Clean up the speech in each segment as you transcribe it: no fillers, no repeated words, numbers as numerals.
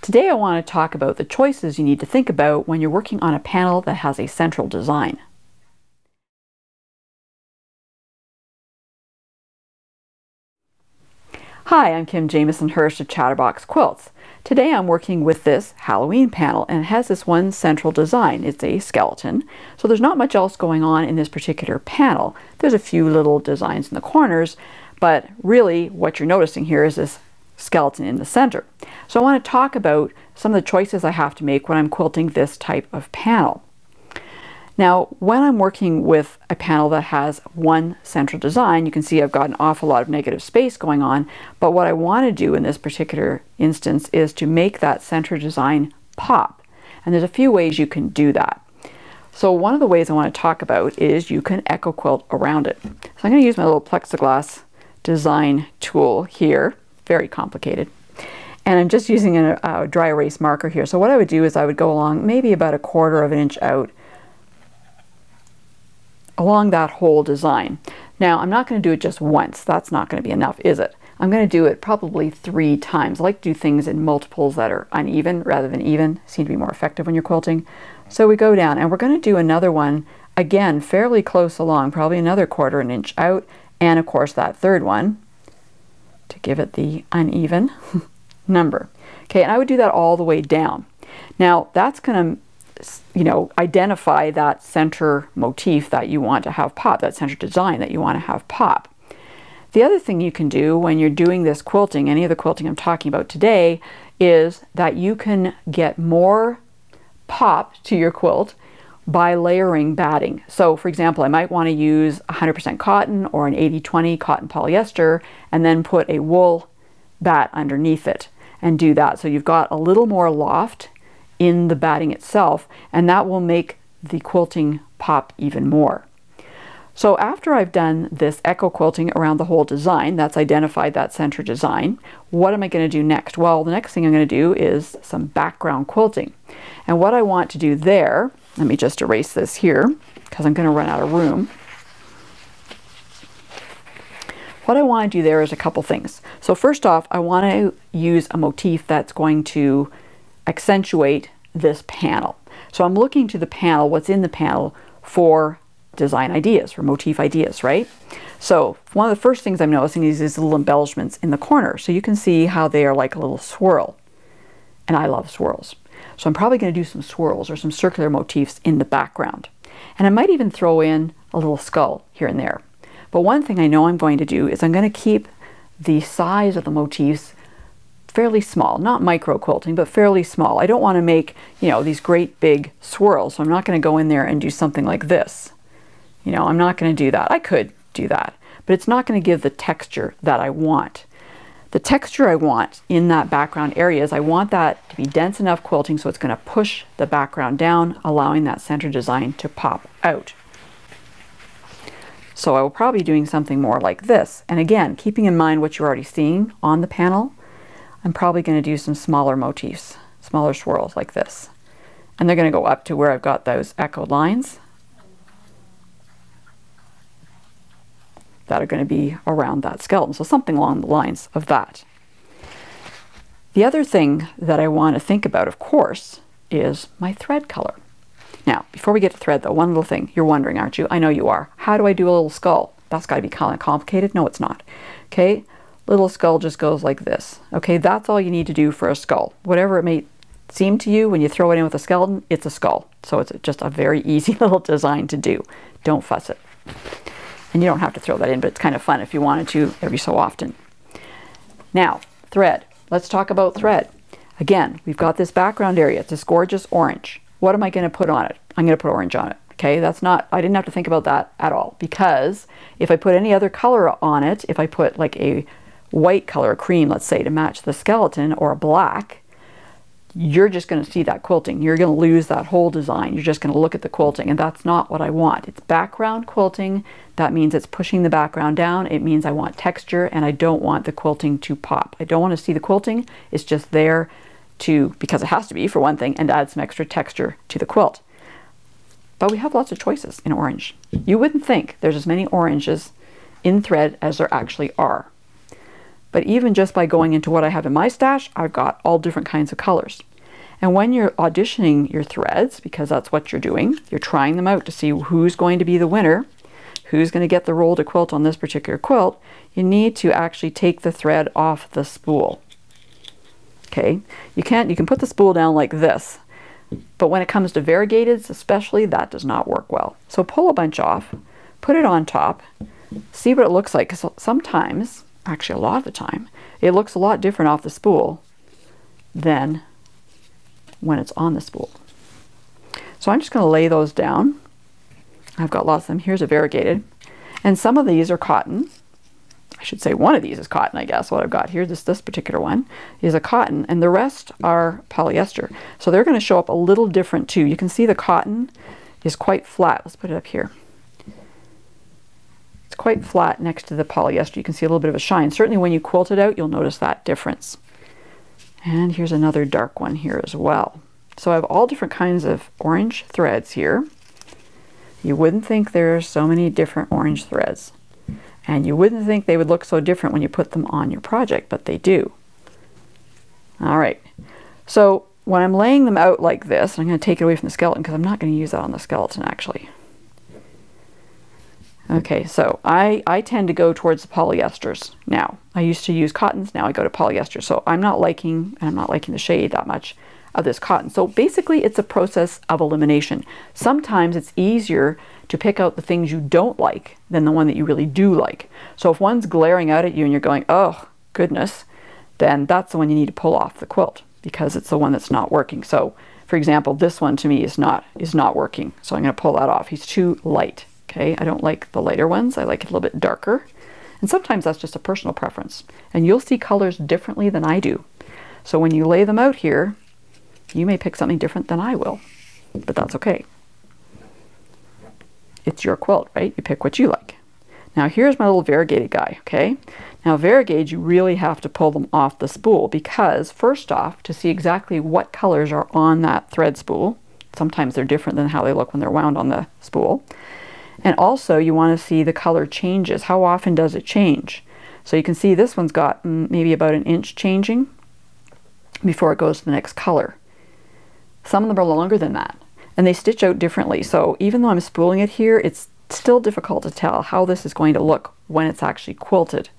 Today I want to talk about the choices you need to think about when you're working on a panel that has a central design. Hi, I'm Kim Jamieson Hurst of Chatterbox Quilts. Today I'm working with this Halloween panel, and it has this one central design. It's a skeleton, so there's not much else going on in this particular panel. There's a few little designs in the corners, but really what you're noticing here is this skeleton in the center. So I want to talk about some of the choices I have to make when I'm quilting this type of panel. Now, when I'm working with a panel that has one central design, you can see I've got an awful lot of negative space going on, but what I want to do in this particular instance is to make that center design pop. And there's a few ways you can do that. So one of the ways I want to talk about is you can echo quilt around it. So I'm going to use my little plexiglass design tool here, very complicated. And I'm just using a dry erase marker here. So what I would do is I would go along maybe about 1/4 of an inch out along that whole design. Now I'm not going to do it just once. That's not going to be enough, is it? I'm going to do it probably 3 times. I like to do things in multiples that are uneven rather than even. Seem to be more effective when you're quilting. So we go down and we're going to do another one, again fairly close along, probably another 1/4 an inch out, and of course that third one to give it the uneven number. Okay, and I would do that all the way down. Now that's going to identify that center motif that you want to have pop, that center design that you want to have pop. The other thing you can do when you're doing this quilting, any of the quilting I'm talking about today, is that you can get more pop to your quilt by layering batting. So for example, I might want to use 100% cotton or an 80-20 cotton polyester and then put a wool bat underneath it and do that. So you've got a little more loft in the batting itself, and that will make the quilting pop even more. So after I've done this echo quilting around the whole design, that's identified that center design, what am I going to do next? Well, the next thing I'm going to do is some background quilting. And what I want to do there, let me just erase this here because I'm going to run out of room. What I want to do there is a couple things. So first off, I want to use a motif that's going to accentuate this panel. So I'm looking to the panel, what's in the panel, for design ideas, for motif ideas, right? So one of the first things I'm noticing is these little embellishments in the corner. So you can see how they are like a little swirl. And I love swirls. So I'm probably going to do some swirls or some circular motifs in the background. And I might even throw in a little skull here and there. But one thing I know I'm going to do is I'm going to keep the size of the motifs fairly small, not micro quilting, but fairly small. I don't want to make, these great big swirls. So I'm not going to go in there and do something like this. I'm not going to do that. I could do that, but it's not going to give the texture that I want. The texture I want in that background area is I want that to be dense enough quilting so it's going to push the background down, allowing that center design to pop out. So I will probably be doing something more like this. And again, keeping in mind what you're already seeing on the panel, I'm probably going to do some smaller motifs, smaller swirls like this. And they're going to go up to where I've got those echoed lines that are going to be around that skeleton. So something along the lines of that. The other thing that I want to think about, of course, is my thread color. Now, before we get to thread though, one little thing. You're wondering, aren't you? I know you are. How do I do a little skull? That's got to be kind of complicated. No, it's not. Okay. Little skull just goes like this. Okay, that's all you need to do for a skull. Whatever it may seem to you when you throw it in with a skeleton, it's a skull. So it's just a very easy little design to do. Don't fuss it. And you don't have to throw that in, but it's kind of fun if you wanted to every so often. Now, thread. Let's talk about thread. Again, we've got this background area. It's this gorgeous orange. What am I going to put on it? I'm going to put orange on it. Okay, I didn't have to think about that at all, because if I put any other color on it, if I put like a white color, a cream, let's say, to match the skeleton, or a black, you're just going to see that quilting. You're going to lose that whole design. You're just going to look at the quilting, and that's not what I want. It's background quilting. That means it's pushing the background down. It means I want texture, and I don't want the quilting to pop. I don't want to see the quilting. It's just there to, because it has to be for one thing, and add some extra texture to the quilt. But we have lots of choices in orange. You wouldn't think there's as many oranges in thread as there actually are. But even just by going into what I have in my stash, I've got all different kinds of colors. And when you're auditioning your threads, because that's what you're doing, you're trying them out to see who's going to be the winner, who's going to get the roll to quilt on this particular quilt, you need to actually take the thread off the spool. Okay, you can put the spool down like this, but when it comes to variegateds especially, that does not work well. So pull a bunch off, put it on top, see what it looks like, because sometimes, actually a lot of the time, it looks a lot different off the spool than when it's on the spool. So I'm just going to lay those down. I've got lots of them. Here's a variegated, and some of these are cotton. I should say one of these is cotton, I guess. What I've got here, this particular one, is a cotton, and the rest are polyester. So they're going to show up a little different too. You can see the cotton is quite flat. Let's put it up here. It's quite flat next to the polyester. You can see a little bit of a shine. Certainly when you quilt it out, you'll notice that difference. And here's another dark one here as well. So I have all different kinds of orange threads here. You wouldn't think there's so many different orange threads. And you wouldn't think they would look so different when you put them on your project, but they do. All right, so when I'm laying them out like this, I'm going to take it away from the skeleton because I'm not going to use that on the skeleton actually. Okay, so I tend to go towards the polyesters now. I used to use cottons, now I go to polyester. So I'm not liking the shade that much of this cotton. So basically it's a process of elimination. Sometimes it's easier to pick out the things you don't like than the one that you really do like. So if one's glaring out at you and you're going, oh goodness, then that's the one you need to pull off the quilt because it's the one that's not working. So for example, this one to me is not working. So I'm going to pull that off. He's too light. Okay, I don't like the lighter ones. I like it a little bit darker. And sometimes that's just a personal preference. And you'll see colors differently than I do. So when you lay them out here, you may pick something different than I will, but that's okay. It's your quilt, right? You pick what you like. Now here's my little variegated guy, okay? Now variegated, you really have to pull them off the spool because first off, to see exactly what colors are on that thread spool, sometimes they're different than how they look when they're wound on the spool. And also you want to see the color changes. How often does it change? So you can see this one's got maybe about an inch changing before it goes to the next color. Some of them are longer than that. And they stitch out differently. So even though I'm spooling it here, it's still difficult to tell how this is going to look when it's actually quilted.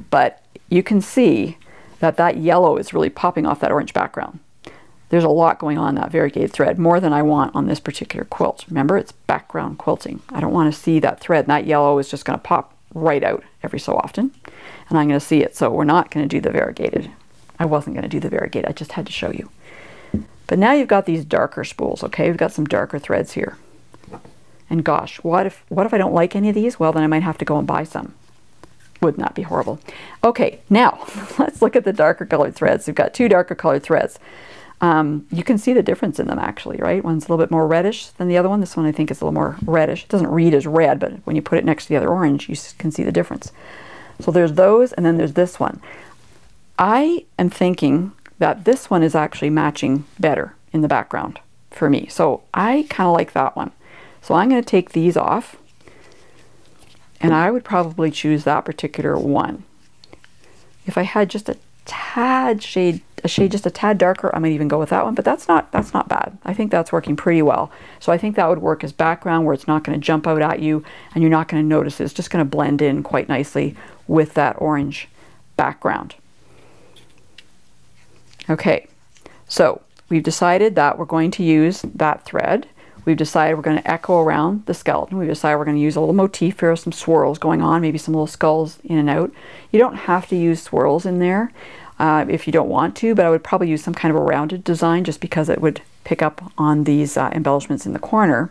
But you can see that that yellow is really popping off that orange background. There's a lot going on in that variegated thread, more than I want on this particular quilt. Remember, it's background quilting. I don't want to see that thread, and that yellow is just going to pop right out every so often. And I'm going to see it, so we're not going to do the variegated. I wasn't going to do the variegated, I just had to show you. But now you've got these darker spools, okay? We've got some darker threads here. And gosh, what if I don't like any of these? Well, then I might have to go and buy some. Wouldn't that be horrible? Okay, now let's look at the darker colored threads. We've got two darker colored threads. You can see the difference in them actually, right? One's a little bit more reddish than the other one. This one I think is a little more reddish. It doesn't read as red, but when you put it next to the other orange, you can see the difference. So there's those, and then there's this one. I am thinking that this one is actually matching better in the background for me. So I kind of like that one. So I'm going to take these off, and I would probably choose that particular one. If I had just a shade just a tad darker, I might even go with that one, but that's not bad. I think that's working pretty well. So I think that would work as background where it's not going to jump out at you and you're not going to notice it. It's just going to blend in quite nicely with that orange background. Okay, so we've decided that we're going to use that thread. We've decided we're going to echo around the skeleton. We've decided we're going to use a little motif here, some swirls going on, maybe some little skulls in and out. You don't have to use swirls in there if you don't want to, but I would probably use some kind of a rounded design just because it would pick up on these embellishments in the corner.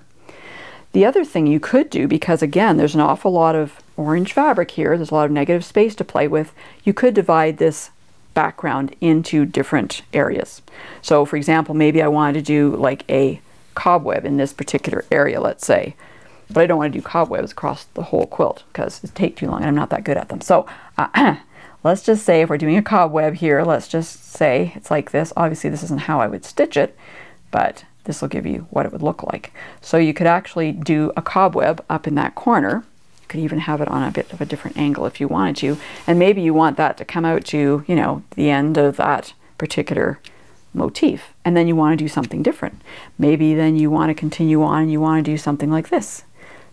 The other thing you could do, because again, there's an awful lot of orange fabric here, there's a lot of negative space to play with, you could divide this background into different areas. So for example, maybe I wanted to do like a cobweb in this particular area, let's say, but I don't want to do cobwebs across the whole quilt because it take too long and I'm not that good at them. So let's just say if we're doing a cobweb here, let's just say it's like this. Obviously this isn't how I would stitch it, but this will give you what it would look like. So you could actually do a cobweb up in that corner You could even have it on a bit of a different angle if you wanted to. And maybe you want that to come out to, you know, the end of that particular motif. And then you want to do something different. Maybe then you want to continue on and you want to do something like this.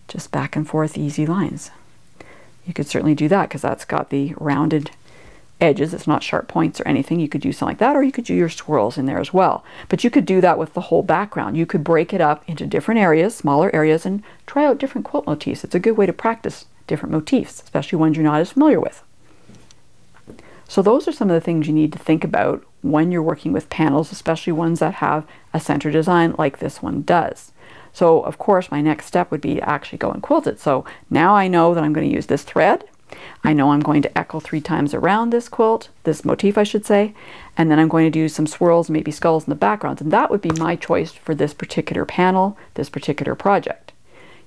Just back and forth, easy lines. You could certainly do that because that's got the rounded edges. It's not sharp points or anything. You could do something like that, or you could do your swirls in there as well. But you could do that with the whole background. You could break it up into different areas, smaller areas, and try out different quilt motifs. It's a good way to practice different motifs, especially ones you're not as familiar with. So those are some of the things you need to think about when you're working with panels, especially ones that have a center design like this one does. So of course my next step would be to actually go and quilt it. So now I know that I'm going to use this thread. I know I'm going to echo 3 times around this quilt, this motif I should say, and then I'm going to do some swirls, maybe skulls in the backgrounds, and that would be my choice for this particular panel, this particular project.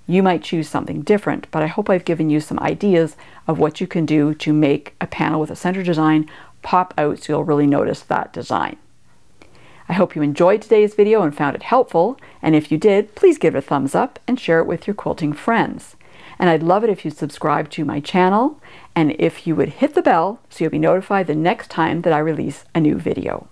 You might choose something different, but I hope I've given you some ideas of what you can do to make a panel with a center design pop out so you'll really notice that design. I hope you enjoyed today's video and found it helpful, and if you did, please give it a thumbs up and share it with your quilting friends. And I'd love it if you subscribe to my channel and if you would hit the bell so you'll be notified the next time that I release a new video.